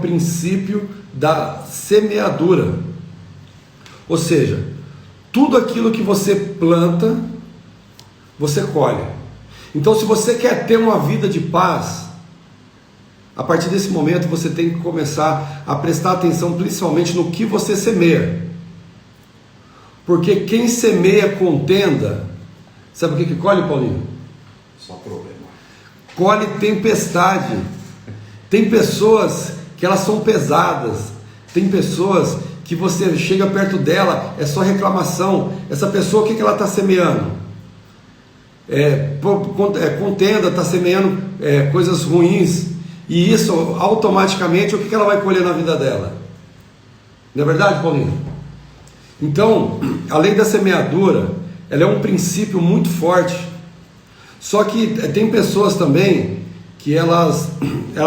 princípio da semeadura. Ou seja, tudo aquilo que você planta, você colhe. Então, se você quer ter uma vida de paz, a partir desse momento você tem que começar a prestar atenção principalmente no que você semeia. Porque quem semeia contenda, sabe o que colhe, Paulinho? Só problema. Colhe tempestade. Tem pessoas que elas são pesadas, tem pessoas que você chega perto dela, é só reclamação. Essa pessoa, o que ela está semeando? Contenda, está semeando coisas ruins, e isso automaticamente, o que ela vai colher na vida dela? Não é verdade, Paulinho? Então, a lei da semeadura, ela é um princípio muito forte. Só que tem pessoas também que elas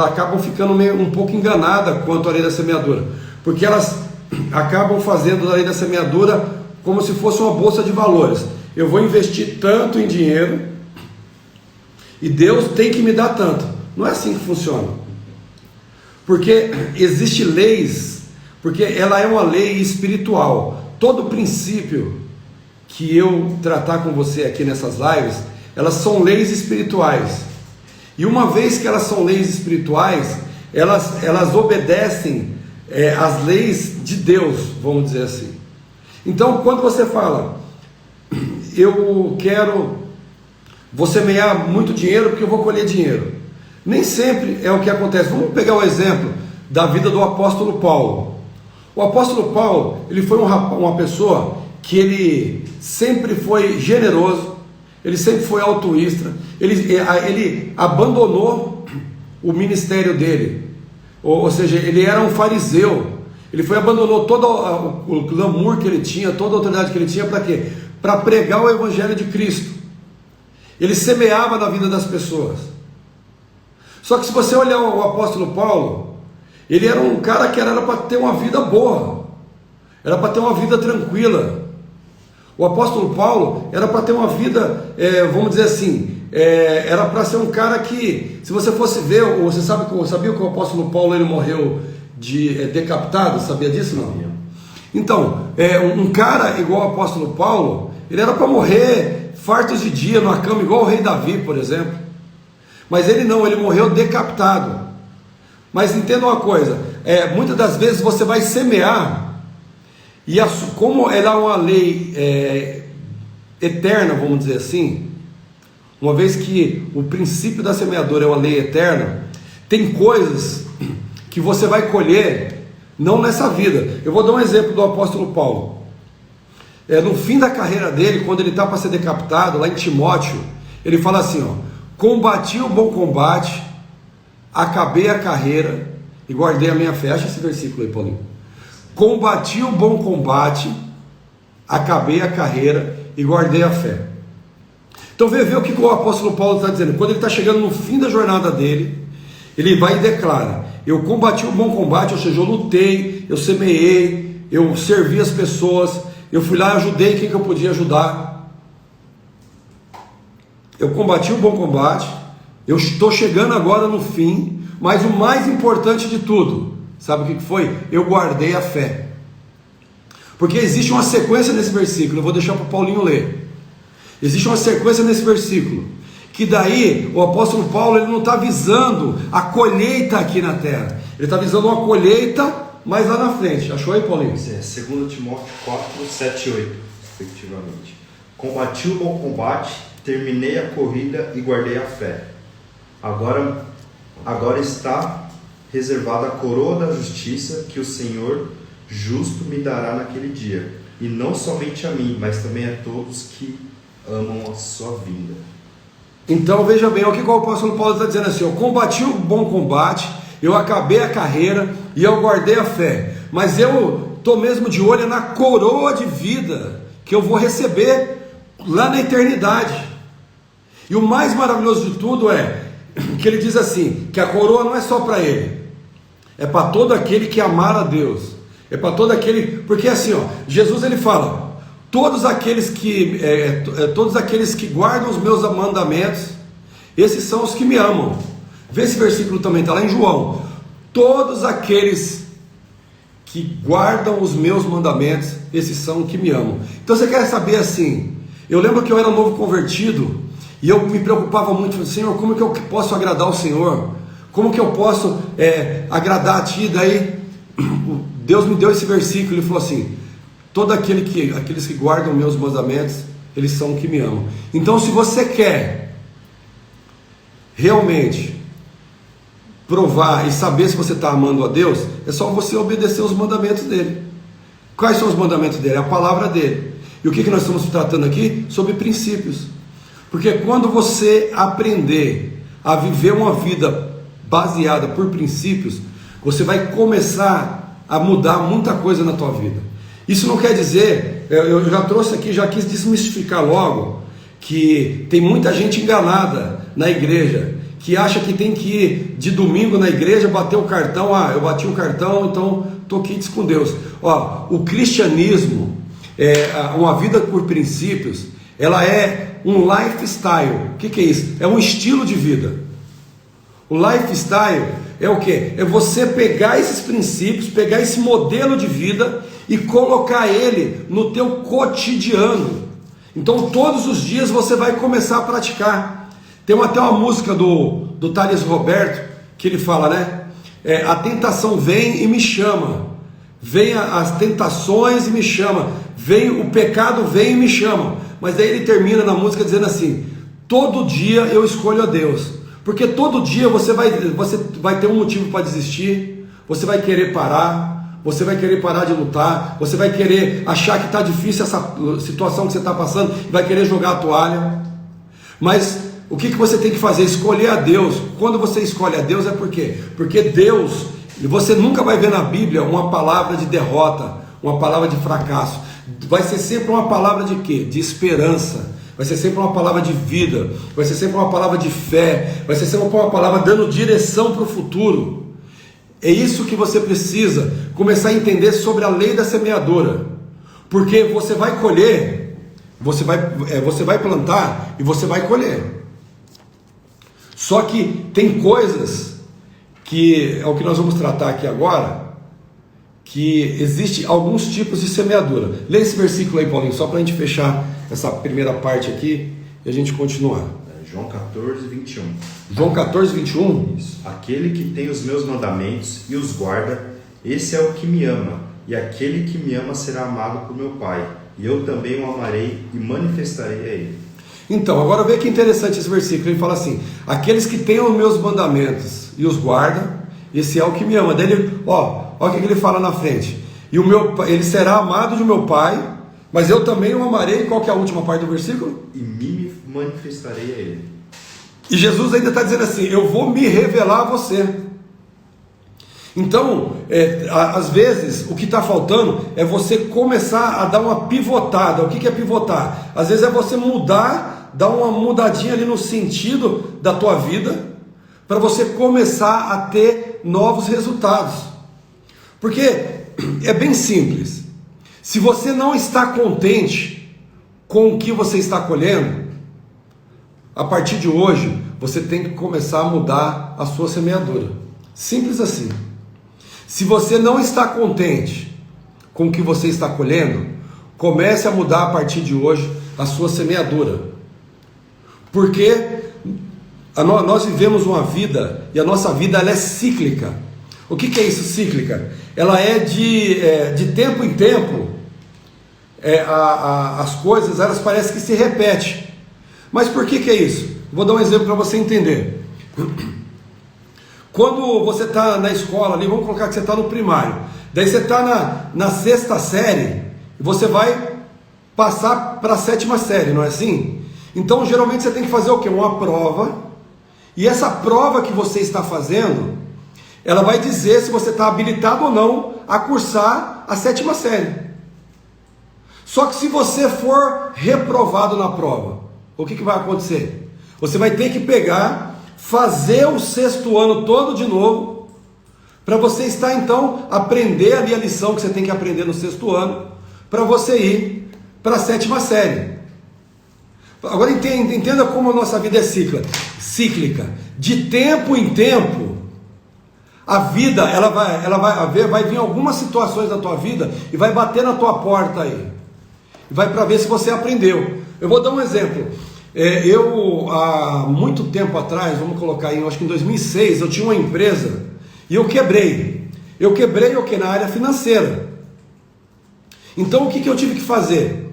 acabam ficando um pouco enganadas quanto à lei da semeadura, porque elas acabam fazendo a lei da semeadura como se fosse uma bolsa de valores. Eu vou investir tanto em dinheiro e Deus tem que me dar tanto. Não é assim que funciona, porque existe leis, porque ela é uma lei espiritual. Todo princípio que eu tratar com você aqui nessas lives, elas são leis espirituais. E uma vez que elas são leis espirituais, elas obedecem às leis de Deus, vamos dizer assim. Então, quando você fala, vou semear muito dinheiro porque eu vou colher dinheiro, nem sempre é o que acontece. Vamos pegar o exemplo da vida do apóstolo Paulo. O apóstolo Paulo, ele foi uma pessoa que ele sempre foi generoso, ele sempre foi altruísta, ele abandonou o ministério dele, ou seja, ele era um fariseu, abandonou todo o glamour que ele tinha, toda a autoridade que ele tinha, para quê? Para pregar o evangelho de Cristo. Ele semeava na vida das pessoas. Só que se você olhar o apóstolo Paulo, ele era um cara que era para ter uma vida boa, era para ter uma vida tranquila. O apóstolo Paulo era para ter uma vida, vamos dizer assim, era para ser um cara que, se você fosse ver, sabia que o apóstolo Paulo ele morreu decapitado? Sabia disso? Não? Então, um cara igual o apóstolo Paulo, ele era para morrer fartos de dia numa cama, igual o rei Davi, por exemplo. Mas ele não, ele morreu decapitado. Mas entenda uma coisa, muitas das vezes você vai semear, e como ela é uma lei eterna, vamos dizer assim, uma vez que o princípio da semeadura é uma lei eterna, tem coisas que você vai colher, não nessa vida. Eu vou dar um exemplo do apóstolo Paulo. No fim da carreira dele, quando ele está para ser decapitado, lá em Timóteo, ele fala assim, combati o bom combate, acabei a carreira e guardei a minha fé. Acha esse versículo aí, Paulinho. Combati o bom combate, acabei a carreira e guardei a fé. Então vê o que o apóstolo Paulo está dizendo. Quando ele está chegando no fim da jornada dele, ele vai e declara, eu combati o bom combate, ou seja, eu lutei, eu semeei, eu servi as pessoas, eu fui lá e ajudei quem que eu podia ajudar. Eu combati o bom combate, eu estou chegando agora no fim, mas o mais importante de tudo, sabe o que foi? Eu guardei a fé. Porque existe uma sequência nesse versículo, eu vou deixar para o Paulinho ler. Existe uma sequência nesse versículo, que daí o apóstolo Paulo ele não está visando a colheita aqui na terra, ele está visando uma colheita mais lá na frente. Achou aí, Paulinho? 2 Timóteo 4, 7 e 8, respectivamente. Combati o bom combate, terminei a corrida e guardei a fé. Agora está reservada a coroa da justiça que o Senhor justo me dará naquele dia, e não somente a mim, mas também a todos que amam a sua vinda. Então veja bem, o que o apóstolo Paulo está dizendo assim, eu combati o bom combate, eu acabei a carreira e eu guardei a fé, mas eu estou mesmo de olho na coroa de vida que eu vou receber lá na eternidade. E o mais maravilhoso de tudo é que ele diz assim, que a coroa não é só para ele, é para todo aquele que amar a Deus, é para todo aquele, porque assim, Jesus ele fala, todos aqueles que guardam os meus mandamentos, esses são os que me amam. Vê esse versículo também, está lá em João. todos aqueles que guardam os meus mandamentos, esses são que me amam. Então você quer saber assim, eu lembro que eu era novo convertido, e eu me preocupava muito, falei, Senhor, como que eu posso agradar o Senhor? Como que eu posso agradar a Ti? Daí Deus me deu esse versículo, Ele falou assim, aqueles que guardam meus mandamentos, eles são que me amam. Então se você quer realmente provar e saber se você está amando a Deus, é só você obedecer os mandamentos dele. Quais são os mandamentos dele? É a palavra dele. E o que nós estamos tratando aqui? Sobre princípios. Porque quando você aprender a viver uma vida baseada por princípios, você vai começar a mudar muita coisa na tua vida. Isso não quer dizer, eu já trouxe aqui, já quis desmistificar logo, que tem muita gente enganada na igreja, que acha que tem que ir de domingo na igreja, bater o cartão, eu bati o cartão, então estou quites com Deus. O cristianismo, uma vida por princípios, ela é um lifestyle. O que é isso? É um estilo de vida. O lifestyle é o que? É você pegar esses princípios, pegar esse modelo de vida e colocar ele no teu cotidiano. Então todos os dias você vai começar a praticar. Tem até uma música do Thales Roberto, que ele fala, né? A tentação vem e me chama. Vem as tentações e me chama. Vem o pecado, vem e me chama. Mas daí ele termina na música dizendo assim, todo dia eu escolho a Deus. Porque todo dia você vai ter um motivo para desistir, você vai querer parar, você vai querer parar de lutar, você vai querer achar que está difícil essa situação que você está passando, vai querer jogar a toalha. Mas o que você tem que fazer? Escolher a Deus. Quando você escolhe a Deus é por quê? Porque Deus, você nunca vai ver na Bíblia uma palavra de derrota, uma palavra de fracasso. Vai ser sempre uma palavra de quê? De esperança. Vai ser sempre uma palavra de vida. Vai ser sempre uma palavra de fé. Vai ser sempre uma palavra dando direção para o futuro. É isso que você precisa começar a entender sobre a lei da semeadura. Porque você vai colher, você vai plantar e você vai colher. Só que tem coisas que é o que nós vamos tratar aqui agora, que existe alguns tipos de semeadura. Lê esse versículo aí, Paulinho, só para a gente fechar essa primeira parte aqui e a gente continuar. João 14, 21. João 14, 21? Isso. Aquele que tem os meus mandamentos e os guarda, esse é o que me ama, e aquele que me ama será amado por meu Pai, e eu também o amarei e manifestarei a ele. Então, agora vê que interessante esse versículo, ele fala assim, aqueles que têm os meus mandamentos e os guardam, esse é o que me ama. Daí ele, olha o que ele fala na frente, e ele será amado de meu Pai, mas eu também o amarei. Qual que é a última parte do versículo? E me manifestarei a ele. E Jesus ainda está dizendo assim, eu vou me revelar a você. Então, às vezes, o que está faltando é você começar a dar uma pivotada. O que é pivotar? Às vezes é você mudar, dar uma mudadinha ali no sentido da tua vida, para você começar a ter novos resultados. Porque é bem simples. Se você não está contente com o que você está colhendo, a partir de hoje, você tem que começar a mudar a sua semeadura. Simples assim. Se você não está contente com o que você está colhendo, comece a mudar a partir de hoje a sua semeadura. Porque nós vivemos uma vida, e a nossa vida ela é cíclica. O que é isso, cíclica? Ela é de tempo em tempo, as coisas elas parecem que se repetem. Mas por que é isso? Vou dar um exemplo para você entender. Quando você está na escola ali, vamos colocar que você está no primário, daí você está na sexta série, e você vai passar para a sétima série, não é assim? Então geralmente você tem que fazer o quê? Uma prova, e essa prova que você está fazendo, ela vai dizer se você está habilitado ou não a cursar a sétima série. Só que se você for reprovado na prova, o que vai acontecer? Você vai ter que fazer o sexto ano todo de novo, para você estar então, aprender ali a lição que você tem que aprender no sexto ano, para você ir para a sétima série. Agora entenda como a nossa vida é cíclica. De tempo em tempo, A vida, vai vir algumas situações da tua vida e vai bater na tua porta aí. Vai para ver se você aprendeu. Eu vou dar um exemplo. Eu, há muito tempo atrás, vamos colocar aí, acho que em 2006, eu tinha uma empresa e eu quebrei. Eu quebrei o que? Na área financeira. Então o que eu tive que fazer?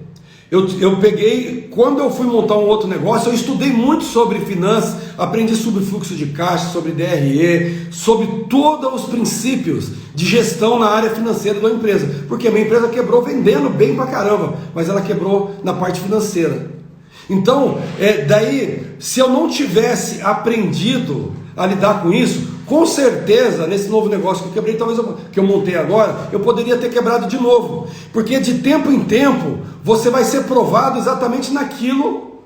Eu peguei, quando eu fui montar um outro negócio, eu estudei muito sobre finanças, aprendi sobre fluxo de caixa, sobre DRE, sobre todos os princípios de gestão na área financeira da empresa, porque a minha empresa quebrou vendendo bem pra caramba, mas ela quebrou na parte financeira. Então, daí, se eu não tivesse aprendido a lidar com isso, com certeza, nesse novo negócio que eu quebrei, talvez que eu montei agora, eu poderia ter quebrado de novo. Porque de tempo em tempo, você vai ser provado exatamente naquilo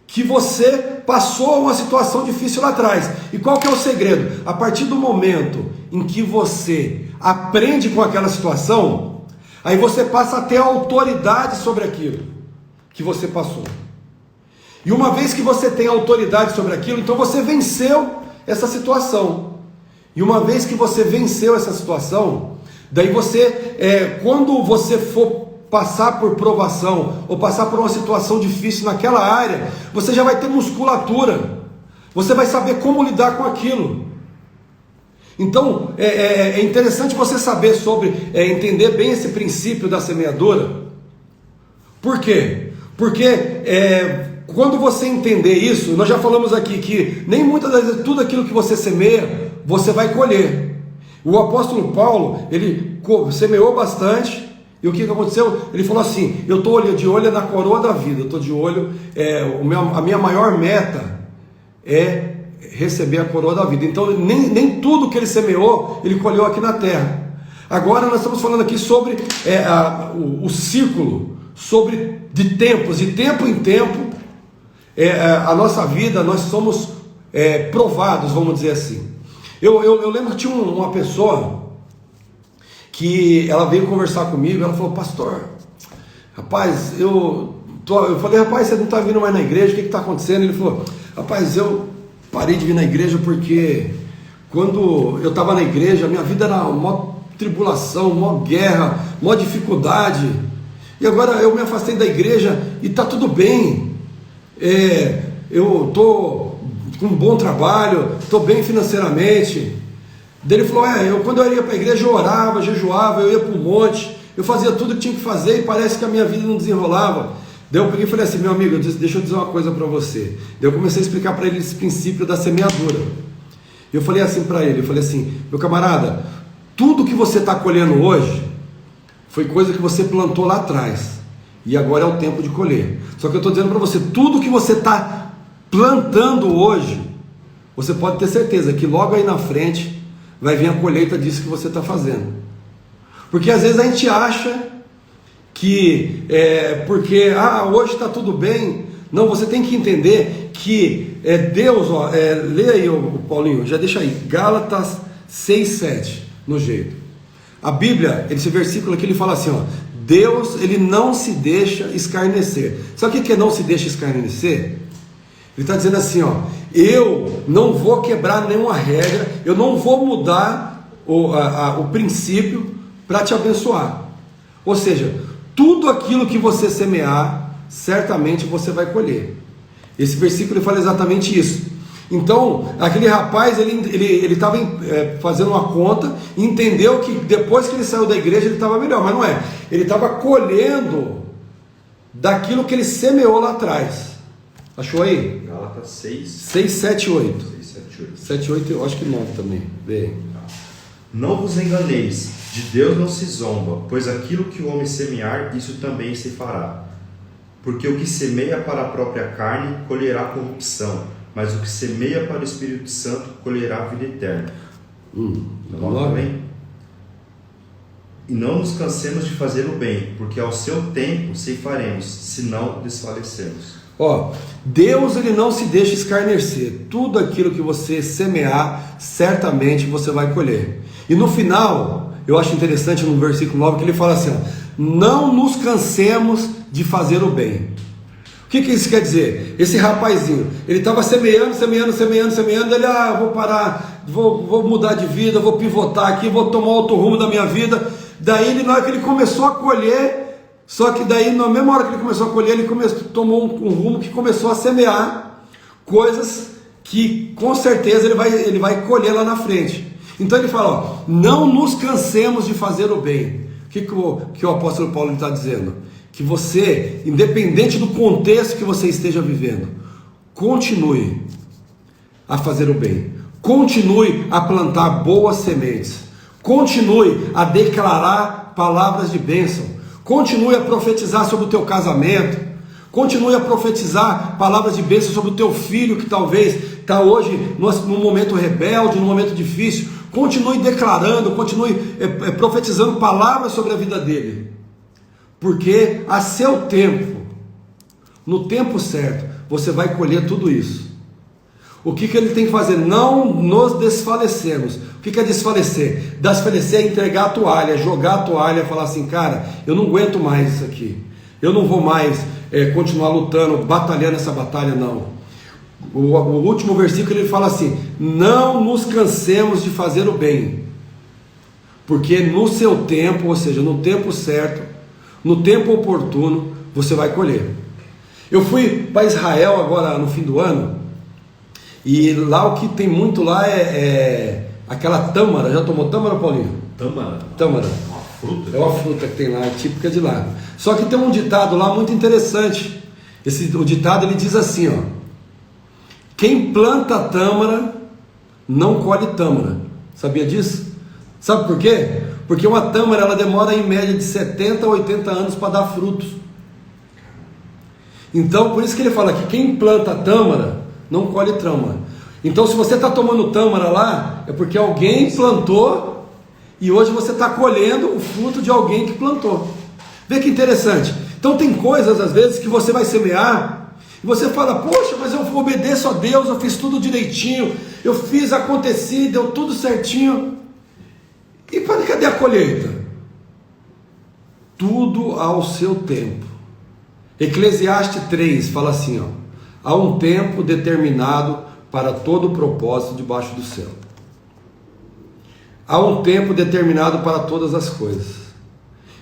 que você passou uma situação difícil lá atrás. E qual que é o segredo? A partir do momento em que você aprende com aquela situação, aí você passa a ter autoridade sobre aquilo que você passou. E uma vez que você tem autoridade sobre aquilo, então você venceu essa situação. E uma vez que você venceu essa situação, daí você, quando você for passar por provação, ou passar por uma situação difícil naquela área, você já vai ter musculatura, você vai saber como lidar com aquilo. Então, é interessante você saber sobre, entender bem esse princípio da semeadura. Por quê? Porque quando você entender isso, nós já falamos aqui que nem muitas vezes tudo aquilo que você semeia, você vai colher. O apóstolo Paulo, ele semeou bastante, e o que aconteceu? Ele falou assim: eu estou de olho na coroa da vida, eu estou de olho, a minha maior meta é receber a coroa da vida. Então nem tudo que ele semeou, ele colheu aqui na terra. Agora nós estamos falando aqui sobre o círculo, sobre de tempos, de tempo em tempo, a nossa vida, nós somos provados, vamos dizer assim. Eu lembro que tinha uma pessoa que ela veio conversar comigo, ela falou: pastor, rapaz, eu falei: rapaz, você não está vindo mais na igreja, o que está acontecendo? Ele falou: rapaz, eu parei de vir na igreja porque quando eu estava na igreja, a minha vida era uma tribulação, uma guerra, uma dificuldade, e agora eu me afastei da igreja e está tudo bem, eu estou com um bom trabalho, estou bem financeiramente. Daí ele falou: quando eu ia para a igreja, eu orava, jejuava, eu ia para um monte, eu fazia tudo que tinha que fazer e parece que a minha vida não desenrolava. Daí eu peguei e falei assim: meu amigo, deixa eu dizer uma coisa para você. Daí eu comecei a explicar para ele esse princípio da semeadura. Eu falei assim para ele, eu falei assim: meu camarada, tudo que você está colhendo hoje foi coisa que você plantou lá atrás, e agora é o tempo de colher. Só que eu estou dizendo para você, tudo que você está plantando hoje, você pode ter certeza que logo aí na frente vai vir a colheita disso que você está fazendo. Porque às vezes a gente acha que porque hoje está tudo bem. Não, você tem que entender que Deus, lê aí o Paulinho, já deixa aí, Gálatas 6:7 no jeito. A Bíblia, esse versículo aqui, ele fala assim, Deus, ele não se deixa escarnecer. Sabe o que é não se deixa escarnecer? Ele está dizendo assim, eu não vou quebrar nenhuma regra, eu não vou mudar o princípio para te abençoar. Ou seja, tudo aquilo que você semear, certamente você vai colher. Esse versículo ele fala exatamente isso. Então, aquele rapaz, ele estava fazendo uma conta, entendeu que depois que ele saiu da igreja ele estava melhor, mas não é. Ele estava colhendo daquilo que ele semeou lá atrás. Achou aí? Gálatas 6, 7, 8. 7, 8 eu acho que 9 também. Vem. Não vos enganeis, de Deus não se zomba, pois aquilo que o homem semear, isso também se fará. Porque o que semeia para a própria carne, colherá corrupção, mas o que semeia para o Espírito Santo, colherá vida eterna. Vamos lá, bem? E não nos cansemos de fazer o bem, porque ao seu tempo ceifaremos, se não desfalecermos. Deus, ele não se deixa escarnecer. Tudo aquilo que você semear, certamente você vai colher. E no final, eu acho interessante no versículo 9 que ele fala assim, não nos cansemos de fazer o bem. O que isso quer dizer? Esse rapazinho, ele estava semeando, ele, vou parar vou mudar de vida, vou pivotar aqui, vou tomar outro rumo da minha vida. Daí, na hora que ele começou a colher, só que daí, na mesma hora que ele começou a colher, ele tomou um rumo que começou a semear coisas que com certeza ele vai colher lá na frente. Então ele fala, ó, não nos cansemos de fazer o bem. O que o apóstolo Paulo está dizendo? Que você, independente do contexto que você esteja vivendo, continue a fazer o bem, continue a plantar boas sementes, continue a declarar palavras de bênção, continue a profetizar sobre o teu casamento, continue a profetizar palavras de bênção sobre o teu filho que talvez está hoje num momento rebelde, num momento difícil. Continue declarando, continue profetizando palavras sobre a vida dele, porque a seu tempo, no tempo certo, você vai colher tudo isso. O que ele tem que fazer? Não nos desfalecemos. O que é desfalecer? Desfalecer é entregar a toalha, jogar a toalha, falar assim, cara, eu não aguento mais isso aqui, eu não vou mais continuar lutando, batalhando essa batalha, não. O último versículo ele fala assim, não nos cansemos de fazer o bem, porque no seu tempo, ou seja, no tempo certo, no tempo oportuno, você vai colher. Eu fui para Israel agora no fim do ano, e lá o que tem muito lá é aquela tâmara. Já tomou tâmara, Paulinho? Tâmara? Tâmara. Uma fruta? É uma fruta que tem lá, é típica de lá. Só que tem um ditado lá muito interessante. O ditado ele diz assim, ó: quem planta tâmara não colhe tâmara. Sabia disso? Sabe por quê? Porque uma tâmara ela demora em média de 70 a 80 anos para dar frutos. Então por isso que ele fala que quem planta tâmara não colhe tâmara. Então se você está tomando tâmara lá, é porque alguém plantou e hoje você está colhendo o fruto de alguém que plantou. Vê que interessante. Então tem coisas às vezes que você vai semear e você fala, poxa, mas eu obedeço a Deus, eu fiz tudo direitinho, eu fiz acontecer, deu tudo certinho. E cadê a colheita? Tudo ao seu tempo. Eclesiastes 3 fala assim, ó: há um tempo determinado para todo propósito debaixo do céu. Há um tempo determinado para todas as coisas.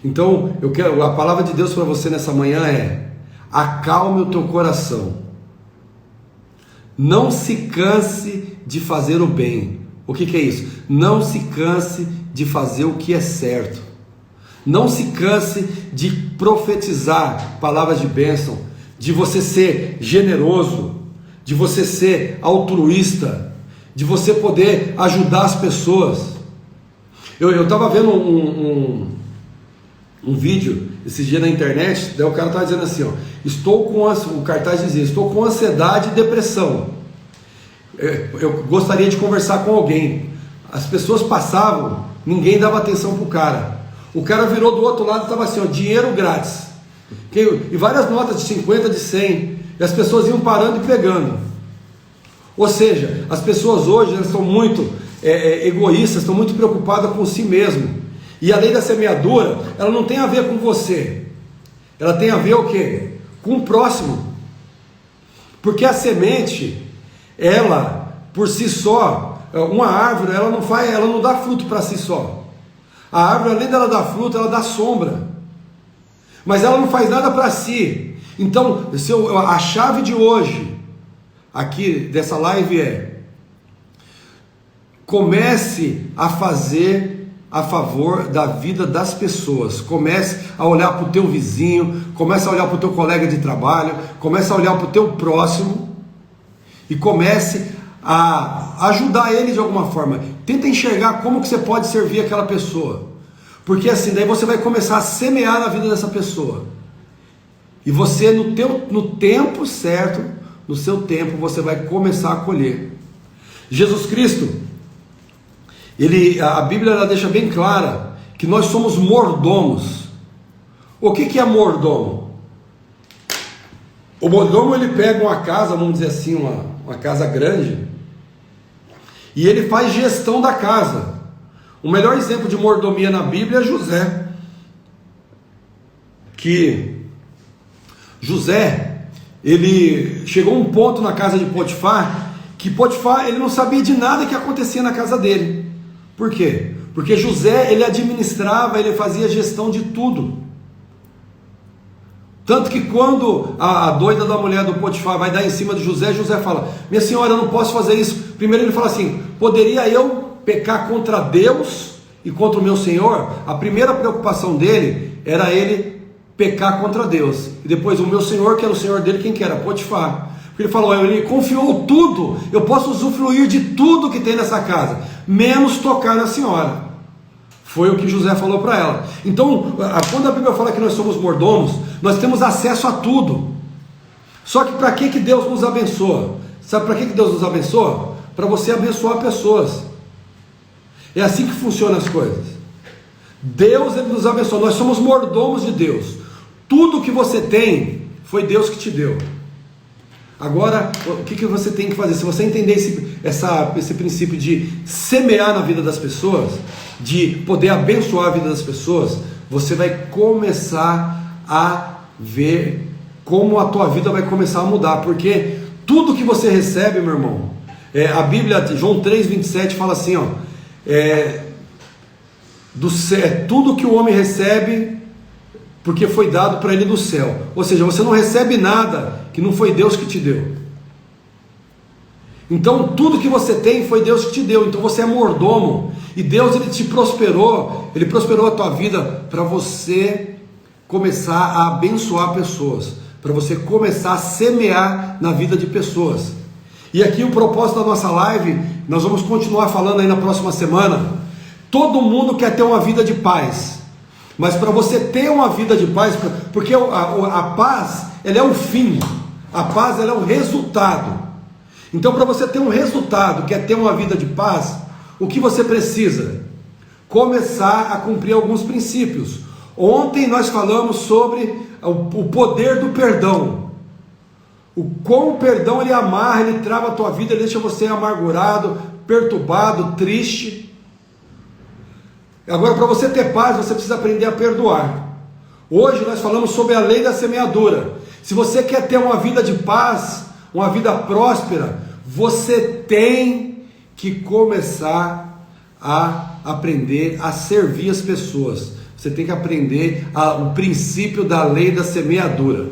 Então, a palavra de Deus para você nessa manhã é: acalme o teu coração. Não se canse de fazer o bem. O que é isso? Não se canse de fazer o que é certo. Não se canse de profetizar palavras de bênção, de você ser generoso, de você ser altruísta, de você poder ajudar as pessoas. Eu estava vendo um vídeo esse dia na internet, daí o cara estava dizendo assim, ó: o cartaz dizia, estou com ansiedade e depressão, eu gostaria de conversar com alguém. As pessoas passavam, ninguém dava atenção para o cara. O cara virou do outro lado e estava assim, ó: dinheiro grátis. E várias notas de 50, de 100, e as pessoas iam parando e pegando. Ou seja, as pessoas hoje elas estão muito egoístas, estão muito preocupadas com si mesmo. E a lei da semeadura, ela não tem a ver com você, ela tem a ver o quê? Com o próximo. Porque a semente, ela por si só, uma árvore, ela não dá fruto para si só. A árvore, além dela dar fruto, ela dá sombra, mas ela não faz nada para si. Então, a chave de hoje, aqui dessa live é: comece a fazer a favor da vida das pessoas. Comece a olhar para o teu vizinho, comece a olhar para o teu colega de trabalho, comece a olhar para o teu próximo e comece a ajudar ele de alguma forma. Tenta enxergar como que você pode servir aquela pessoa, porque assim, daí você vai começar a semear na vida dessa pessoa, e você no tempo certo, no seu tempo, você vai começar a colher. Jesus Cristo, a Bíblia ela deixa bem clara que nós somos mordomos. O que é mordomo? O mordomo ele pega uma casa, vamos dizer assim, uma casa grande, e ele faz gestão da casa. O melhor exemplo de mordomia na Bíblia é José. Que José, ele chegou a um ponto na casa de Potifar que Potifar, ele não sabia de nada que acontecia na casa dele. Por quê? Porque José, ele administrava, ele fazia gestão de tudo. Tanto que quando a doida da mulher do Potifar vai dar em cima de José, José fala: minha senhora, eu não posso fazer isso. Primeiro ele fala assim: poderia eu pecar contra Deus e contra o meu senhor? A primeira preocupação dele era ele pecar contra Deus. E depois o meu senhor, que era o senhor dele, quem que era? Potifar. Porque ele falou: ele confiou tudo, eu posso usufruir de tudo que tem nessa casa, menos tocar na senhora. Foi o que José falou para ela. Então, quando a Bíblia fala que nós somos mordomos, nós temos acesso a tudo. Só que para que Deus nos abençoa? Sabe para que Deus nos abençoa? Para você abençoar pessoas. É assim que funcionam as coisas. Deus, ele nos abençoa. Nós somos mordomos de Deus. Tudo que você tem, foi Deus que te deu. Agora, o que você tem que fazer? Se você entender esse princípio de semear na vida das pessoas, de poder abençoar a vida das pessoas, você vai começar a ver como a tua vida vai começar a mudar, porque tudo que você recebe, meu irmão, a Bíblia, João 3,27 fala assim, ó, tudo que o homem recebe, porque foi dado para ele do céu. Ou seja, você não recebe nada que não foi Deus que te deu. Então tudo que você tem foi Deus que te deu. Então você é mordomo, e Deus, ele te prosperou, ele prosperou a tua vida para você começar a abençoar pessoas, para você começar a semear na vida de pessoas. E aqui o propósito da nossa live, nós vamos continuar falando aí na próxima semana. Todo mundo quer ter uma vida de paz, mas para você ter uma vida de paz, porque a paz, ela é o fim, a paz, ela é o resultado. Então, para você ter um resultado, quer ter uma vida de paz, o que você precisa? Começar a cumprir alguns princípios. Ontem nós falamos sobre o poder do perdão. Como o perdão, ele amarra, ele trava a tua vida, ele deixa você amargurado, perturbado, triste. Agora, para você ter paz, você precisa aprender a perdoar. Hoje nós falamos sobre a lei da semeadura. Se você quer ter uma vida de paz, uma vida próspera, você tem que começar a aprender a servir as pessoas. Você tem que aprender o princípio da lei da semeadura.